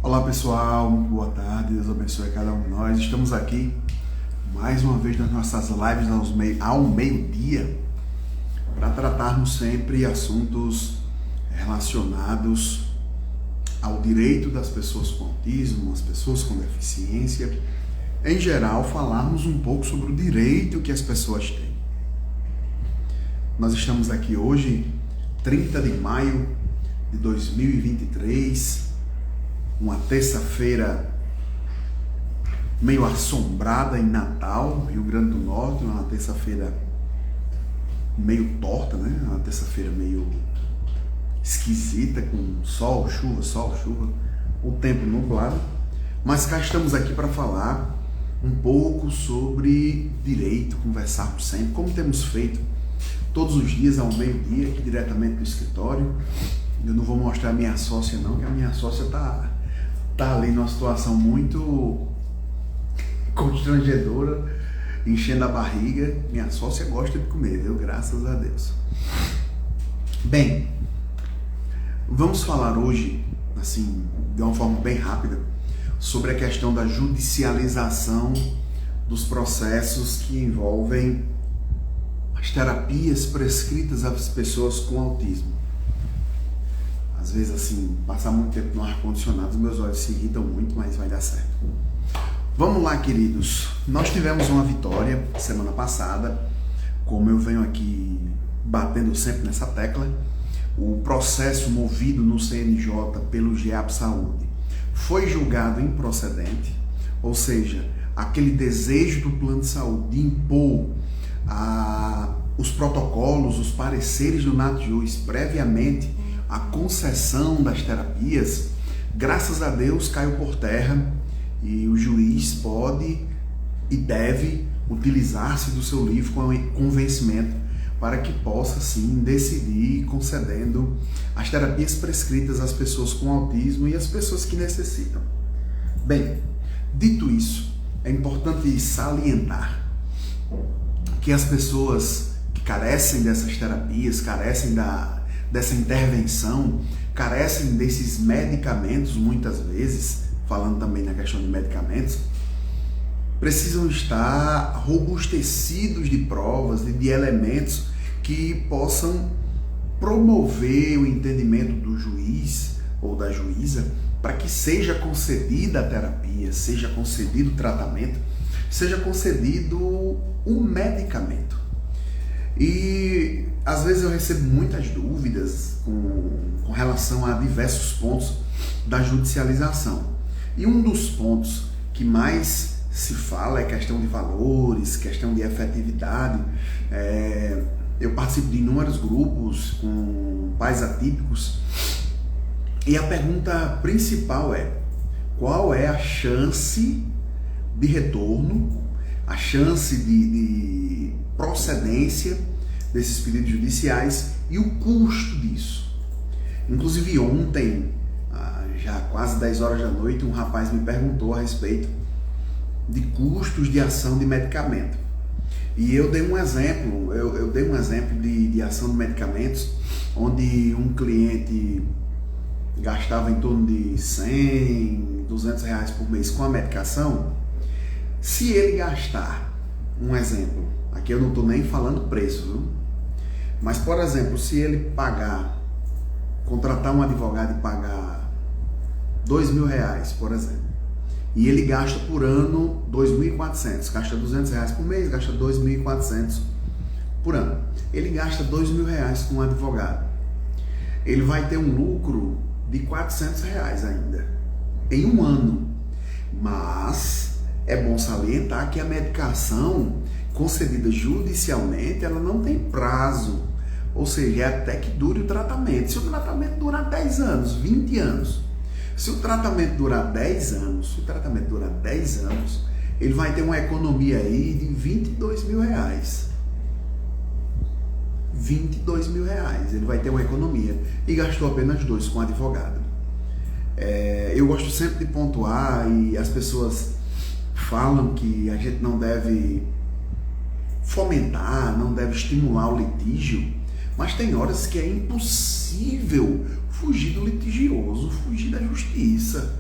Olá pessoal, muito boa tarde, Deus abençoe a cada um de nós. Estamos aqui mais uma vez nas nossas lives ao meio-dia para tratarmos sempre assuntos relacionados ao direito das pessoas com autismo, as pessoas com deficiência. Em geral, falarmos um pouco sobre o direito que as pessoas têm. Nós estamos aqui hoje, 30 de maio de 2023, uma terça-feira meio assombrada em Natal, Rio Grande do Norte, uma terça-feira meio torta, né? Uma terça-feira meio esquisita, com sol, chuva, o tempo nublado. Mas cá estamos aqui para falar um pouco sobre direito, conversarmos sempre, como temos feito todos os dias ao meio-dia, aqui diretamente do escritório. Eu não vou mostrar a minha sócia não, que a minha sócia tá ali numa situação muito constrangedora, enchendo a barriga. Minha sócia gosta de comer, viu? Graças a Deus. Bem, vamos falar hoje, assim, de uma forma bem rápida, sobre a questão da judicialização dos processos que envolvem as terapias prescritas às pessoas com autismo. Às vezes, assim, passar muito tempo no ar-condicionado, meus olhos se irritam muito, mas vai dar certo. Vamos lá, queridos. Nós tivemos uma vitória semana passada, como eu venho aqui batendo sempre nessa tecla. O processo movido no CNJ pelo GEAP Saúde foi julgado improcedente, ou seja, aquele desejo do plano de saúde de impor os protocolos, os pareceres do NATJUS previamente a concessão das terapias, graças a Deus caiu por terra e o juiz pode e deve utilizar-se do seu livre convencimento para que possa sim decidir concedendo as terapias prescritas às pessoas com autismo e às pessoas que necessitam. Bem, dito isso, é importante salientar que as pessoas que carecem dessas terapias, carecem dessa intervenção, carecem desses medicamentos muitas vezes, falando também na questão de medicamentos, precisam estar robustecidos de provas, de elementos que possam promover o entendimento do juiz ou da juíza para que seja concedida a terapia, seja concedido o tratamento, seja concedido um medicamento. E às vezes eu recebo muitas dúvidas com relação a diversos pontos da judicialização. E um dos pontos que mais se fala é questão de valores, questão de efetividade. Eu participo de inúmeros grupos com pais atípicos e a pergunta principal é: qual é a chance de retorno, a chance de procedência desses pedidos judiciais e o custo disso? Inclusive ontem, já quase 10 horas da noite, um rapaz me perguntou a respeito de custos de ação de medicamento. E eu dei um exemplo, de ação de medicamentos, onde um cliente gastava em torno de 100, 200 reais por mês com a medicação. Se ele gastar, um exemplo, aqui eu não estou nem falando preço, viu? Mas, por exemplo, se ele contratar um advogado e pagar R$2.000, por exemplo, e ele gasta por ano 2.400, gasta 200 reais por mês, gasta 2.400 por ano. Ele gasta 2.000 reais com um advogado. Ele vai ter um lucro de 400 reais ainda, em um ano. Mas é bom salientar que a medicação concedida judicialmente, ela não tem prazo, ou seja, é até que dure o tratamento. Se o tratamento durar 10 anos, 20 anos, se o tratamento durar 10 anos, ele vai ter uma economia aí de R$22.000. R$22.000, ele vai ter uma economia e gastou apenas 2 com advogado. Eu gosto sempre de pontuar, e as pessoas falam que a gente não deve fomentar, não deve estimular o litígio, mas tem horas que é impossível fugir do litigioso, fugir da justiça.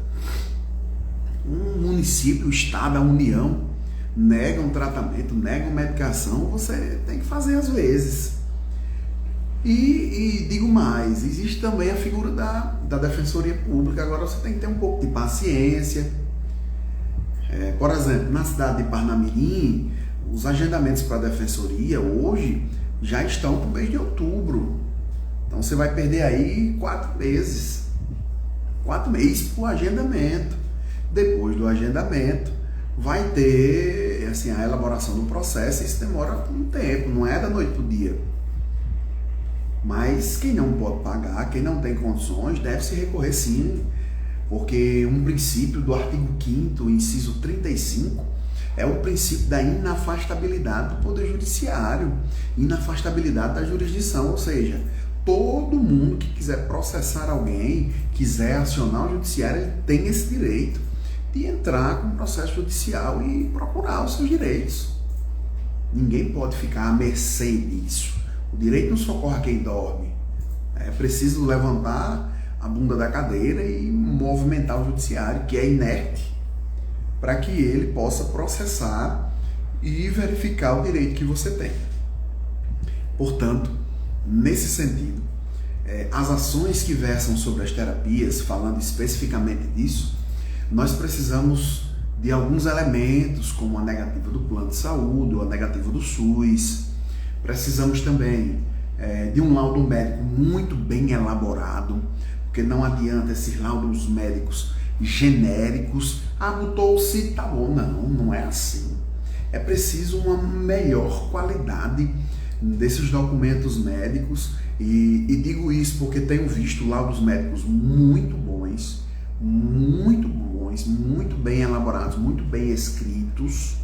município, o Estado, a União negam tratamento, negam medicação, você tem que fazer às vezes. E digo mais, existe também a figura da Defensoria Pública. Agora você tem que ter um pouco de paciência. Por exemplo, na cidade de Parnamirim, os agendamentos para a Defensoria hoje já estão para o mês de outubro. Então você vai perder aí 4 meses. 4 meses para o agendamento. Depois do agendamento, vai ter assim, a elaboração do processo. Isso demora um tempo, não é da noite para o dia. Mas quem não pode pagar, quem não tem condições, deve se recorrer sim, porque um princípio do artigo 5º, inciso 35, é o princípio da inafastabilidade do Poder Judiciário, inafastabilidade da jurisdição, ou seja, todo mundo que quiser processar alguém, quiser acionar o judiciário, ele tem esse direito de entrar com o processo judicial e procurar os seus direitos. Ninguém pode ficar à mercê disso. O direito não socorre a quem dorme. É preciso levantar a bunda da cadeira e movimentar o judiciário, que é inerte, para que ele possa processar e verificar o direito que você tem. Portanto, nesse sentido, as ações que versam sobre as terapias, falando especificamente disso, nós precisamos de alguns elementos, como a negativa do plano de saúde ou a negativa do SUS. Precisamos também de um laudo médico muito bem elaborado, porque não adianta esses laudos médicos genéricos. Botou-se, tá bom. Não é assim. É preciso uma melhor qualidade desses documentos médicos e digo isso porque tenho visto laudos médicos muito bons, muito bem elaborados, muito bem escritos,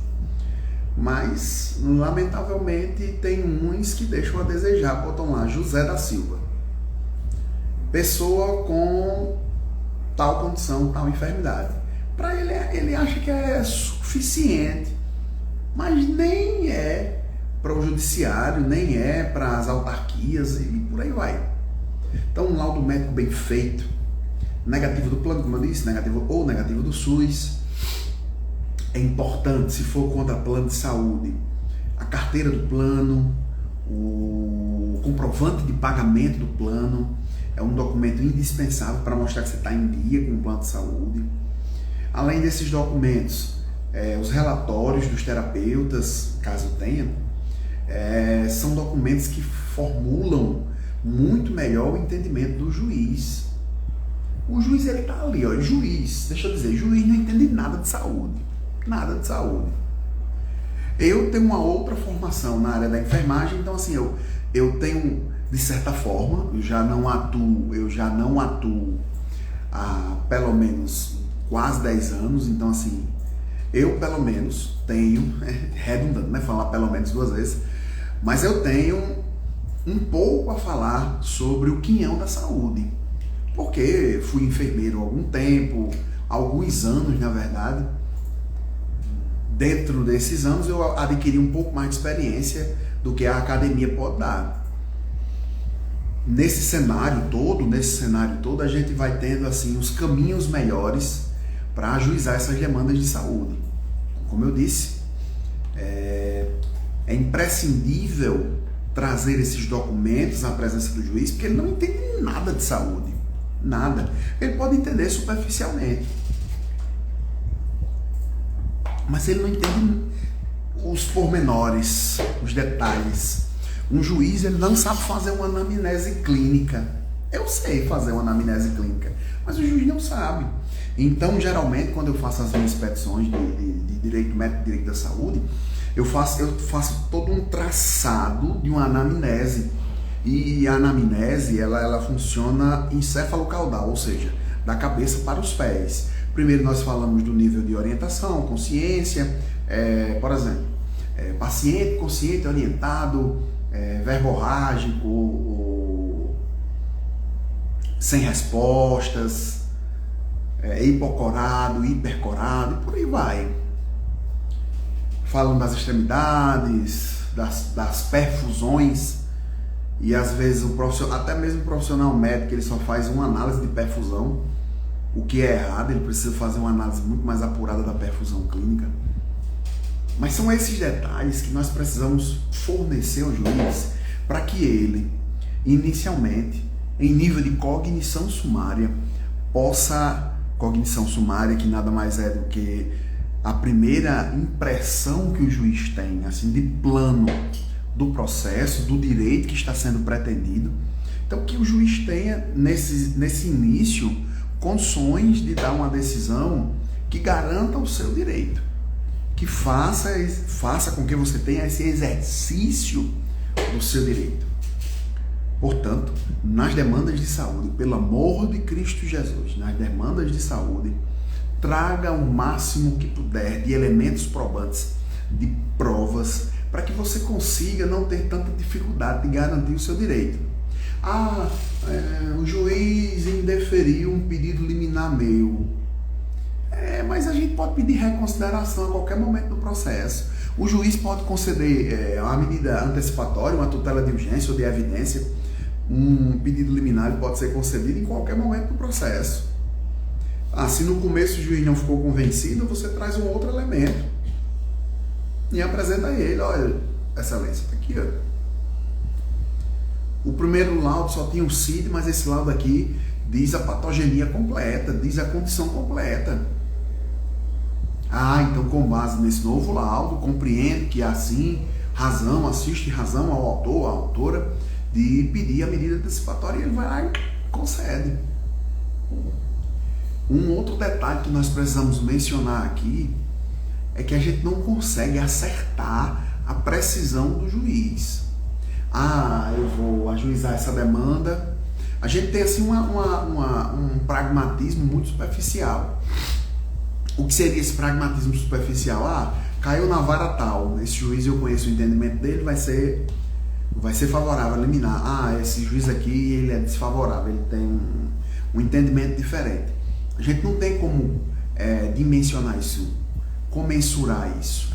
mas lamentavelmente tem uns que deixam a desejar. Botam lá José da Silva, pessoa com tal condição, tal enfermidade. Para ele acha que é suficiente, mas nem é para o judiciário, nem é para as autarquias e por aí vai. Então um laudo médico bem feito, negativo do plano, como eu disse, negativo do SUS. É importante, se for contra plano de saúde, a carteira do plano, o comprovante de pagamento do plano, é um documento indispensável para mostrar que você está em dia com o plano de saúde. Além desses documentos, os relatórios dos terapeutas, caso tenha, são documentos que formulam muito melhor o entendimento do juiz. O juiz, ele está ali, juiz não entende nada de saúde. Nada de saúde. Eu tenho uma outra formação na área da enfermagem, então assim, eu tenho, de certa forma, eu já não atuo há pelo menos quase 10 anos, então assim, eu pelo menos tenho, redundante, né, falar pelo menos 2 vezes, mas eu tenho um pouco a falar sobre o quinhão da saúde, porque fui enfermeiro há algum tempo, alguns anos na verdade. Dentro desses anos eu adquiri um pouco mais de experiência do que a academia pode dar. Nesse cenário todo, a gente vai tendo assim os caminhos melhores para ajuizar essas demandas de saúde. Como eu disse, é imprescindível trazer esses documentos à presença do juiz, porque ele não entende nada de saúde, nada. Ele pode entender superficialmente, mas ele não entende os pormenores, os detalhes. Um juiz, ele não sabe fazer uma anamnese clínica. Eu sei fazer uma anamnese clínica, mas o juiz não sabe. Então, geralmente, quando eu faço as minhas petições de direito médico, direito da saúde, eu faço todo um traçado de uma anamnese. E a anamnese, ela funciona encefalocaudal, ou seja, da cabeça para os pés. Primeiro nós falamos do nível de orientação, consciência, por exemplo, paciente consciente, orientado, verborrágico, sem respostas, hipocorado, hipercorado, e por aí vai. Falam das extremidades, das perfusões, e às vezes até mesmo o profissional médico, ele só faz uma análise de perfusão, o que é errado, ele precisa fazer uma análise muito mais apurada da perfusão clínica. Mas são esses detalhes que nós precisamos fornecer ao juiz para que ele, inicialmente, em nível de cognição sumária, cognição sumária que nada mais é do que a primeira impressão que o juiz tem, assim, de plano do processo, do direito que está sendo pretendido. Então, que o juiz tenha, nesse início, condições de dar uma decisão que garanta o seu direito, que faça com que você tenha esse exercício do seu direito. Portanto, nas demandas de saúde, pelo amor de Cristo Jesus, nas demandas de saúde, traga o máximo que puder de elementos probantes, de provas, para que você consiga não ter tanta dificuldade de garantir o seu direito. O juiz indeferiu um pedido liminar meu. Mas a gente pode pedir reconsideração a qualquer momento do processo. O juiz pode conceder uma medida antecipatória, uma tutela de urgência ou de evidência. Um pedido liminar pode ser concedido em qualquer momento do processo. Se no começo o juiz não ficou convencido, você traz um outro elemento e apresenta a ele: olha, excelência, está aqui, ó. O primeiro laudo só tinha um CID, mas esse laudo aqui diz a patogenia completa, diz a condição completa. Então com base nesse novo laudo, compreendo que há assim razão, assiste razão ao autor, à autora, de pedir a medida antecipatória, e ele vai lá e concede. Um outro detalhe que nós precisamos mencionar aqui é que a gente não consegue acertar a precisão do juiz. Eu vou ajuizar essa demanda. A gente tem assim um pragmatismo muito superficial. O que seria esse pragmatismo superficial? Caiu na vara tal, esse juiz, eu conheço o entendimento dele, vai ser favorável a liminar. Esse juiz aqui, ele é desfavorável, ele tem um entendimento diferente. A gente não tem como dimensionar isso, comensurar isso.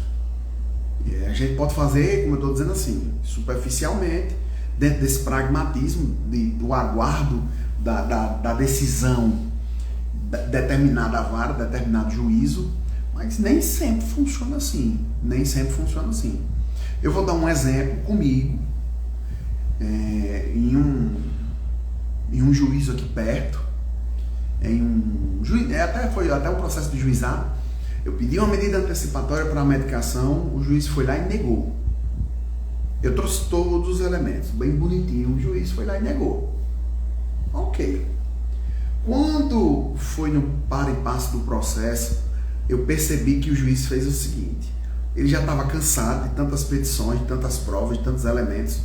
A gente pode fazer, como eu estou dizendo assim, superficialmente, dentro desse pragmatismo, do aguardo da decisão determinada vara, determinado juízo, mas nem sempre funciona assim. Eu vou dar um exemplo comigo, em um juízo aqui perto, foi até um processo de juizado. Eu pedi uma medida antecipatória para a medicação, o juiz foi lá e negou. Eu trouxe todos os elementos, bem bonitinho, o juiz foi lá e negou. Ok. Quando foi no para e passo do processo, eu percebi que o juiz fez o seguinte: ele já estava cansado de tantas petições, de tantas provas, de tantos elementos.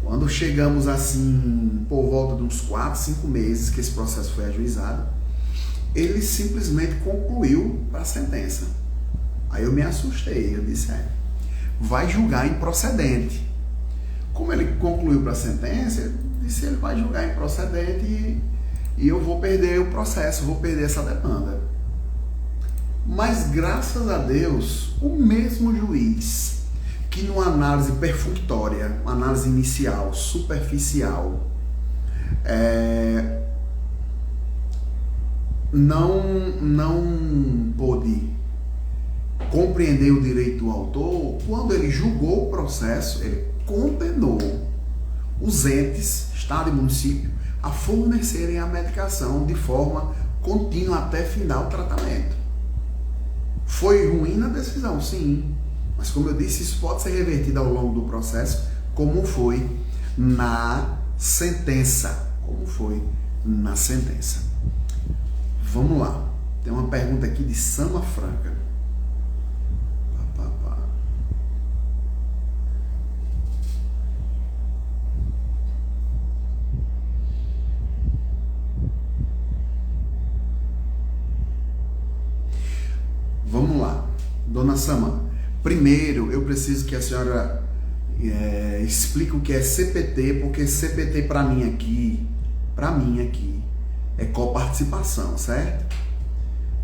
Quando chegamos assim, por volta de uns 4, 5 meses que esse processo foi ajuizado, ele simplesmente concluiu para a sentença. Aí eu me assustei, eu disse: vai julgar improcedente. Como ele concluiu para a sentença, eu disse: ele vai julgar improcedente e eu vou perder o processo, vou perder essa demanda. Mas graças a Deus, o mesmo juiz que numa análise perfunctória, uma análise inicial, superficial, não pôde compreender o direito do autor, quando ele julgou o processo, ele condenou os entes, Estado e município, a fornecerem a medicação de forma contínua até final do tratamento. Foi ruim na decisão, sim, mas como eu disse, isso pode ser revertido ao longo do processo, como foi na sentença. Vamos lá. Tem uma pergunta aqui de Sama Franca. Vamos lá. Dona Sama, primeiro eu preciso que a senhora explique o que é CPT, porque CPT para mim aqui é coparticipação, certo?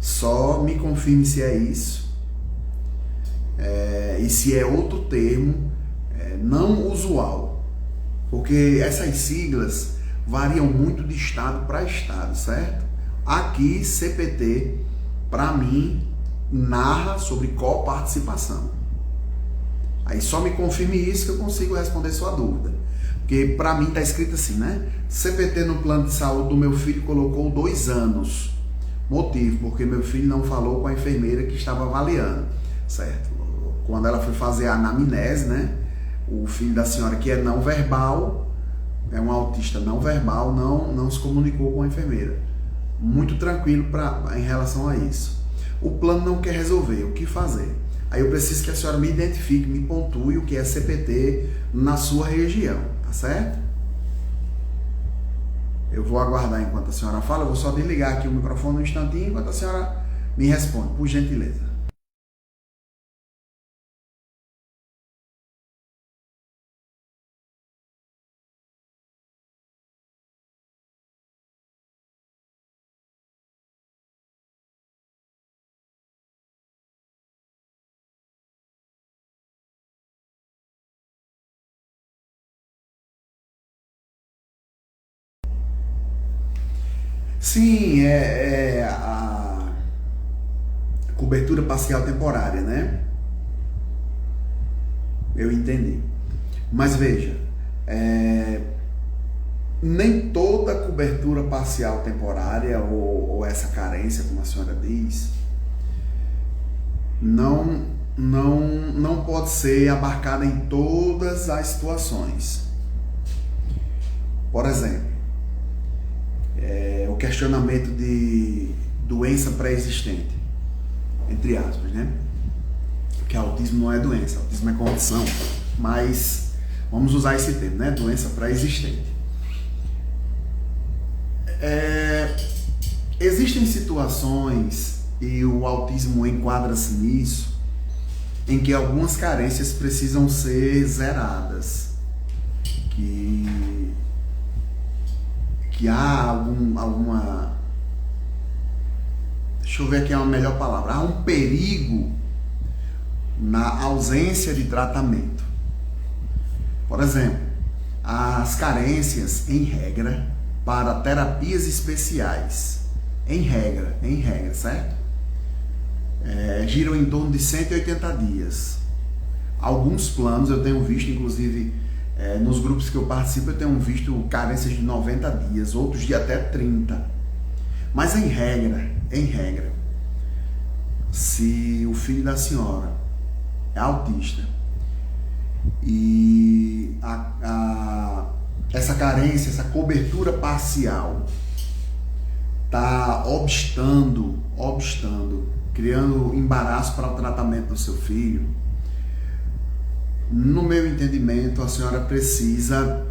Só me confirme se é isso, e se é outro termo não usual, porque essas siglas variam muito de estado para estado, certo? Aqui, CPT, para mim, narra sobre coparticipação. Aí só me confirme isso que eu consigo responder sua dúvida. Porque para mim está escrito assim, né? CPT no plano de saúde do meu filho colocou 2 anos. Motivo, porque meu filho não falou com a enfermeira que estava avaliando, certo? Quando ela foi fazer a anamnese, né? O filho da senhora, que é não verbal, é um autista não verbal, não se comunicou com a enfermeira. Muito tranquilo em relação a isso. O plano não quer resolver, o que fazer? Aí eu preciso que a senhora me identifique, me pontue o que é CPT na sua região, tá certo? Eu vou aguardar enquanto a senhora fala, eu vou só desligar aqui o microfone um instantinho enquanto a senhora me responde, por gentileza. Sim, é a cobertura parcial temporária, né? Eu entendi. Mas veja, nem toda cobertura parcial temporária ou essa carência, como a senhora diz, não pode ser abarcada em todas as situações. Por exemplo, o questionamento de doença pré-existente, entre aspas, né? Porque autismo não é doença, autismo é condição, mas vamos usar esse termo, né? Doença pré-existente. Existem situações, e o autismo enquadra-se nisso, em que algumas carências precisam ser zeradas, que há alguma, deixa eu ver aqui uma melhor palavra, há um perigo na ausência de tratamento. Por exemplo, as carências, em regra, para terapias especiais, em regra, certo? Giram em torno de 180 dias. Alguns planos eu tenho visto, inclusive nos grupos que eu participo, eu tenho visto carências de 90 dias, outros de até 30. Mas em regra, se o filho da senhora é autista e essa carência, essa cobertura parcial está obstando, criando embaraço para o tratamento do seu filho, no meu entendimento, a senhora precisa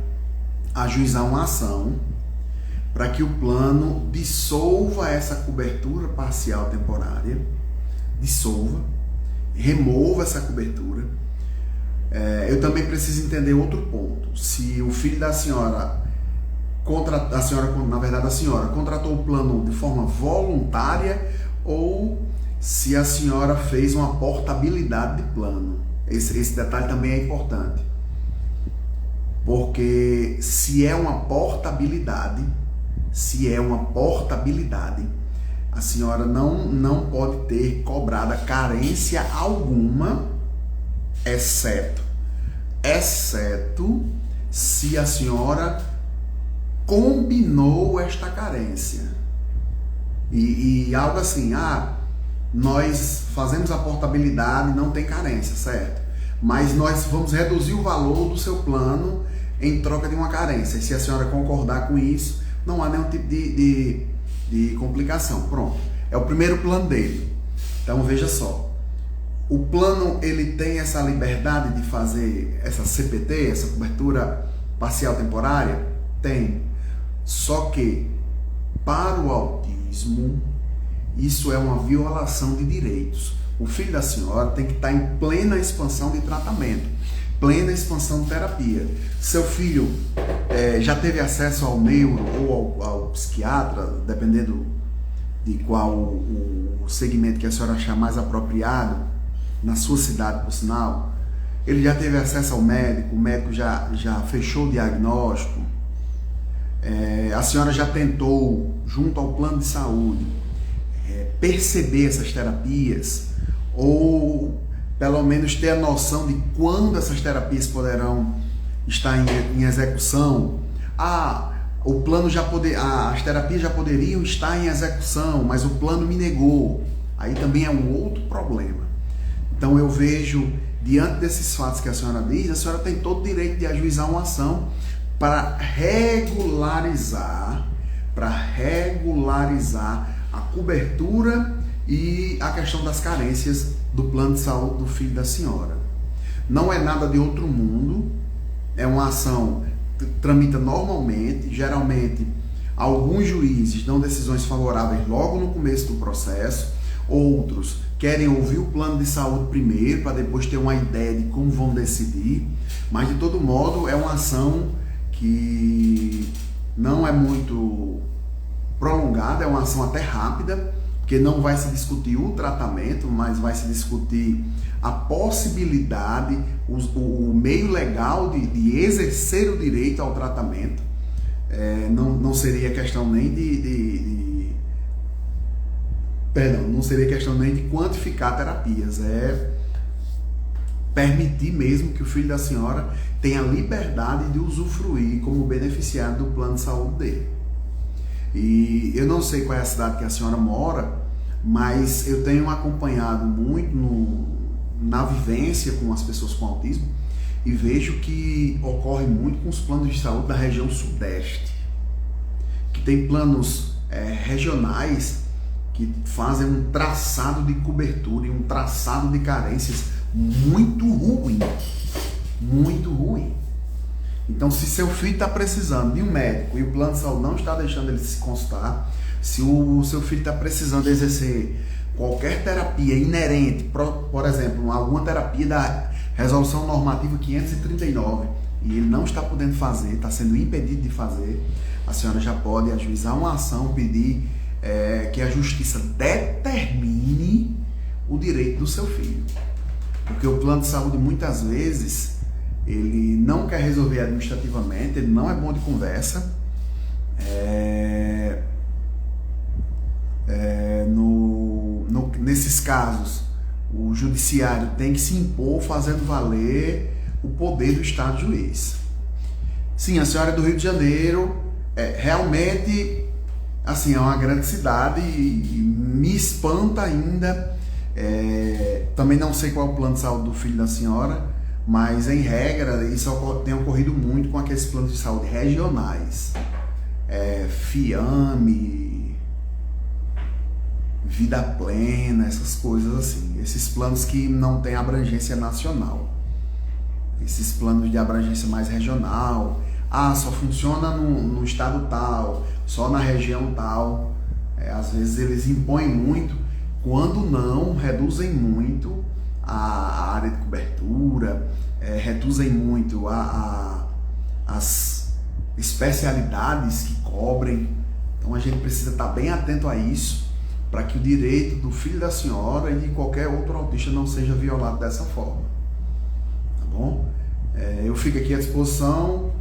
ajuizar uma ação para que o plano dissolva essa cobertura parcial temporária, remova essa cobertura. Eu também preciso entender outro ponto. Se o filho da senhora, a senhora contratou o plano de forma voluntária ou se a senhora fez uma portabilidade de plano. Esse detalhe também é importante. Porque se é uma portabilidade, a senhora não pode ter cobrada carência alguma, exceto se a senhora combinou esta carência. E algo assim, nós fazemos a portabilidade, não tem carência, certo? Mas nós vamos reduzir o valor do seu plano em troca de uma carência. E se a senhora concordar com isso, não há nenhum tipo de complicação. Pronto. É o primeiro plano dele. Então veja só. O plano, ele tem essa liberdade de fazer essa CPT, essa cobertura parcial temporária? Tem. Só que, para o autismo, isso é uma violação de direitos. O filho da senhora tem que estar em plena expansão de tratamento, plena expansão de terapia. Seu filho já teve acesso ao neuro ou ao psiquiatra, dependendo de qual o segmento que a senhora achar mais apropriado, na sua cidade, por sinal. Ele já teve acesso ao médico, o médico já fechou o diagnóstico. A senhora já tentou, junto ao plano de saúde, perceber essas terapias ou pelo menos ter a noção de quando essas terapias poderão estar em execução? O plano as terapias já poderiam estar em execução, mas o plano me negou. Aí também é um outro problema. Então eu vejo, diante desses fatos que a senhora diz, a senhora tem todo o direito de ajuizar uma ação para regularizar a cobertura e a questão das carências do plano de saúde do filho da senhora. Não é nada de outro mundo, é uma ação que tramita normalmente. Geralmente alguns juízes dão decisões favoráveis logo no começo do processo, outros querem ouvir o plano de saúde primeiro para depois ter uma ideia de como vão decidir, mas de todo modo é uma ação que não é muito prolongada, é uma ação até rápida, porque não vai se discutir o tratamento, mas vai se discutir a possibilidade, o meio legal de exercer o direito ao tratamento. Não seria questão nem não seria questão nem de quantificar terapias, é permitir mesmo que o filho da senhora tenha liberdade de usufruir como beneficiário do plano de saúde dele. E eu não sei qual é a cidade que a senhora mora, mas eu tenho acompanhado muito na vivência com as pessoas com autismo e vejo que ocorre muito com os planos de saúde da região sudeste, que tem planos regionais que fazem um traçado de cobertura e um traçado de carências muito ruim. Então, se seu filho está precisando de um médico e o plano de saúde não está deixando ele se consultar, se o seu filho está precisando exercer qualquer terapia inerente, por exemplo, alguma terapia da Resolução Normativa 539, e ele não está podendo fazer, está sendo impedido de fazer, a senhora já pode ajuizar uma ação, pedir que a justiça determine o direito do seu filho. Porque o plano de saúde, muitas vezes, ele não quer resolver administrativamente, ele não é bom de conversa. Nesses casos, o judiciário tem que se impor fazendo valer o poder do Estado juiz. Sim, a senhora é do Rio de Janeiro, realmente, assim, é uma grande cidade e me espanta ainda. Também não sei qual é o plano de saúde do filho da senhora, mas em regra isso tem ocorrido muito com aqueles planos de saúde regionais, FIAME, Vida Plena, essas coisas assim, esses planos que não têm abrangência nacional, esses planos de abrangência mais regional, só funciona no estado tal, só na região tal. Às vezes eles impõem muito, quando não reduzem muito a área de cobertura, reduzem muito as especialidades que cobrem. Então a gente precisa estar bem atento a isso, para que o direito do filho da senhora e de qualquer outro autista não seja violado dessa forma. Tá bom? Eu fico aqui à disposição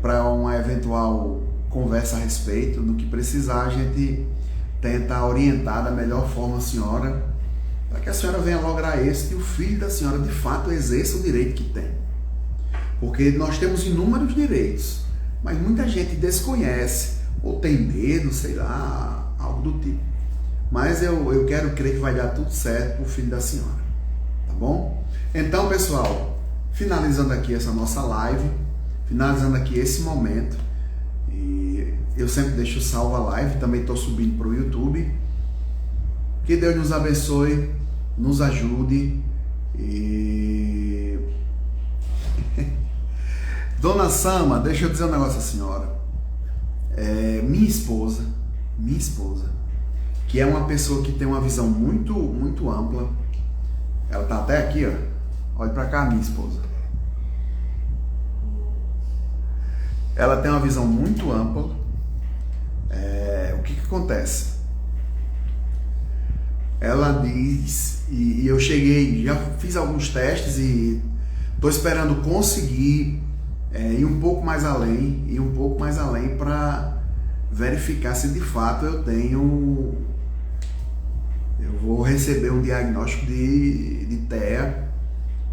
para uma eventual conversa a respeito do que precisar. A gente tenta orientar da melhor forma a senhora, para que a senhora venha lograr êxito e o filho da senhora de fato exerça o direito que tem. Porque nós temos inúmeros direitos, mas muita gente desconhece ou tem medo, sei lá, algo do tipo. Mas eu quero crer que vai dar tudo certo para o filho da senhora, tá bom? Então, pessoal, finalizando aqui essa nossa live, finalizando aqui esse momento, e eu sempre deixo salvo a live, também estou subindo para o YouTube. Que Deus nos abençoe, nos ajude e... Dona Sama, deixa eu dizer um negócio à senhora. Minha esposa, que é uma pessoa que tem uma visão muito, muito ampla, ela tá até aqui, ó. Olha pra cá, minha esposa. Ela tem uma visão muito ampla. O que acontece? Ela diz, e eu cheguei, já fiz alguns testes e tô esperando conseguir ir um pouco mais além para verificar se de fato eu vou receber um diagnóstico de TEA.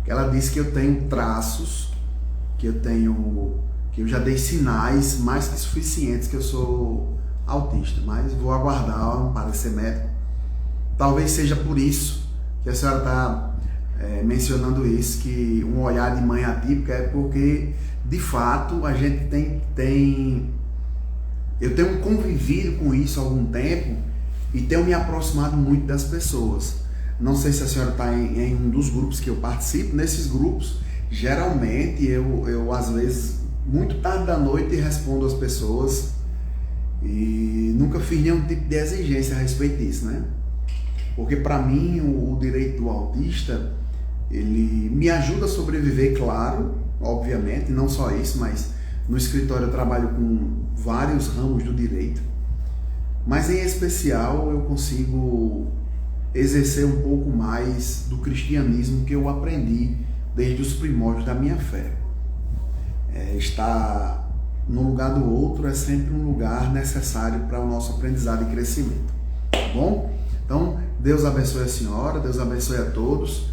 Ela disse que eu tenho traços, que eu já dei sinais mais que suficientes que eu sou autista, mas vou aguardar um parecer médico. Talvez seja por isso que a senhora está mencionando isso, que um olhar de mãe atípica é porque, de fato, a gente eu tenho convivido com isso há algum tempo e tenho me aproximado muito das pessoas. Não sei se a senhora está em um dos grupos que eu participo. Nesses grupos, geralmente, eu às vezes, muito tarde da noite, respondo às pessoas e nunca fiz nenhum tipo de exigência a respeito disso, né? Porque para mim o direito do autista, ele me ajuda a sobreviver, claro, obviamente, não só isso, mas no escritório eu trabalho com vários ramos do direito, mas em especial eu consigo exercer um pouco mais do cristianismo que eu aprendi desde os primórdios da minha fé. Estar no lugar do outro é sempre um lugar necessário para o nosso aprendizado e crescimento, tá bom? Então, Deus abençoe a senhora, Deus abençoe a todos.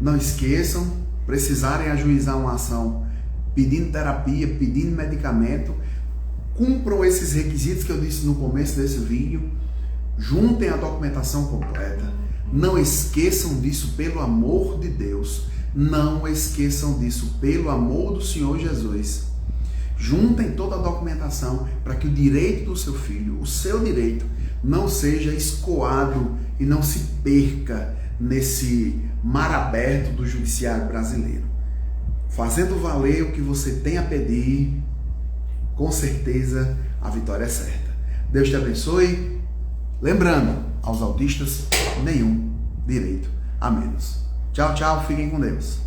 Não esqueçam, precisarem ajuizar uma ação pedindo terapia, pedindo medicamento, cumpram esses requisitos que eu disse no começo desse vídeo, juntem a documentação completa. Não esqueçam disso, pelo amor de Deus. Não esqueçam disso, pelo amor do Senhor Jesus. Juntem toda a documentação para que o direito do seu filho, o seu direito, não seja escoado e não se perca nesse mar aberto do judiciário brasileiro. Fazendo valer o que você tem a pedir, com certeza a vitória é certa. Deus te abençoe. Lembrando, aos autistas, nenhum direito a menos. Tchau, tchau. Fiquem com Deus.